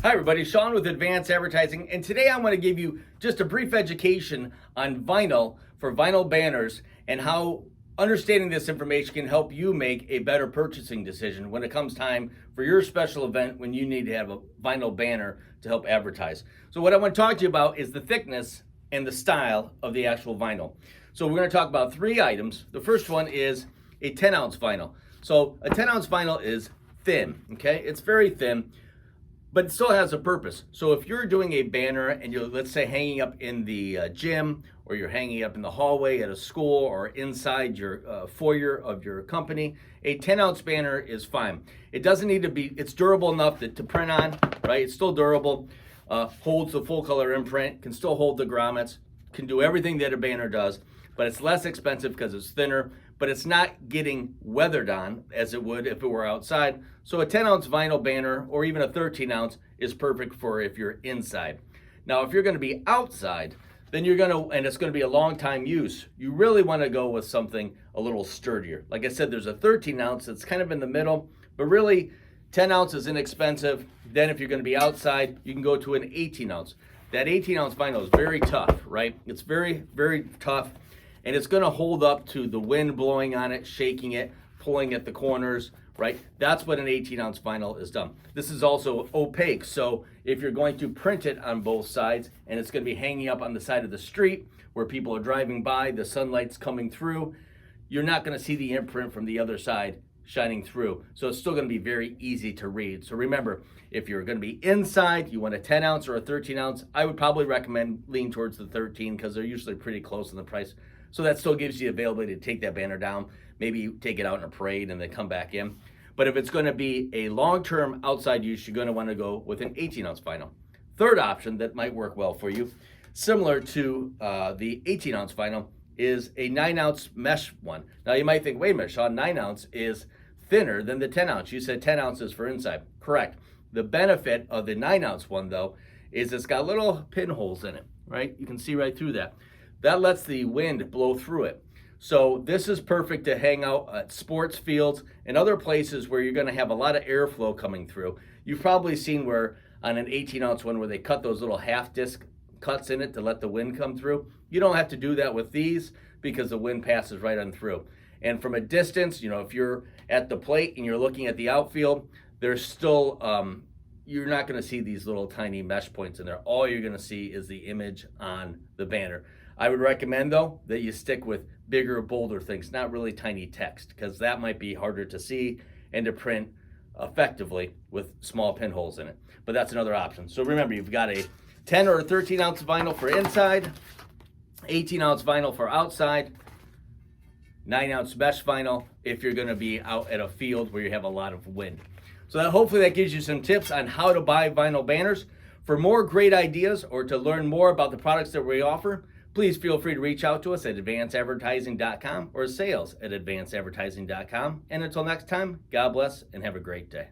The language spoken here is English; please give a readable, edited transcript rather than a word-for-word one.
Hi everybody, Sean with Advanced Advertising, and today I want to give you just a brief education on vinyl for vinyl banners and how understanding this information can help you make a better purchasing decision when it comes time for your special event when you need to have a vinyl banner to help advertise. So what I want to talk to you about is the thickness and the style of the actual vinyl. So we're going to talk about three items. The first one is a 10-ounce vinyl. So a 10-ounce vinyl is thin, okay? It's very thin, but it still has a purpose. So if you're doing a banner and you're, let's say, hanging up in the gym, or you're hanging up in the hallway at a school, or inside your foyer of your company, a 10-ounce banner is fine. It doesn't need to be, it's durable enough to print on, right? It's still durable, holds the full color imprint, can still hold the grommets, can do everything that a banner does, but it's less expensive because it's thinner, but it's not getting weathered on as it would if it were outside. So a 10-ounce vinyl banner or even a 13-ounce is perfect for if you're inside. Now, if you're going to be outside, then you're going to, and it's going to be a long time use, you really want to go with something a little sturdier. Like I said, there's a 13-ounce that's kind of in the middle, but really 10 ounce is inexpensive. Then if you're going to be outside, you can go to an 18-ounce. That 18-ounce vinyl is very tough, right? It's very, very tough. And it's going to hold up to the wind blowing on it, shaking it, pulling at the corners, right? That's what an 18-ounce vinyl is done. This is also opaque, so if you're going to print it on both sides and it's going to be hanging up on the side of the street where people are driving by, the sunlight's coming through, you're not going to see the imprint from the other side shining through. So it's still going to be very easy to read. So remember, if you're going to be inside, you want a 10-ounce or a 13-ounce, I would probably recommend lean towards the 13 because they're usually pretty close in the price. So that still gives you the availability to take that banner down. Maybe you take it out in a parade and then come back in. But if it's going to be a long-term outside use, you're going to want to go with an 18-ounce vinyl. Third option that might work well for you, similar to the 18-ounce vinyl, is a 9-ounce mesh one. Now you might think, wait a minute, Sean, 9-ounce is thinner than the 10-ounce. You said 10 ounces for inside. Correct. The benefit of the 9-ounce one, though, is it's got little pinholes in it, right? You can see right through that. That lets the wind blow through it. So this is perfect to hang out at sports fields and other places where you're going to have a lot of airflow coming through. You've probably seen where on an 18-ounce one where they cut those little half disc cuts in it to let the wind come through. You don't have to do that with these because the wind passes right on through. And from a distance, you know, if you're at the plate and you're looking at the outfield, there's still, you're not going to see these little tiny mesh points in there. All you're going to see is the image on the banner. I would recommend, though, that you stick with bigger, bolder things, not really tiny text, because that might be harder to see and to print effectively with small pinholes in it. But that's another option. So remember, you've got a 10 or a 13-ounce vinyl for inside, 18-ounce vinyl for outside, 9-ounce mesh vinyl if you're going to be out at a field where you have a lot of wind. So hopefully that gives you some tips on how to buy vinyl banners. For more great ideas or to learn more about the products that we offer, please feel free to reach out to us at advancedadvertising.com or sales@advancedadvertising.com. And until next time, God bless and have a great day.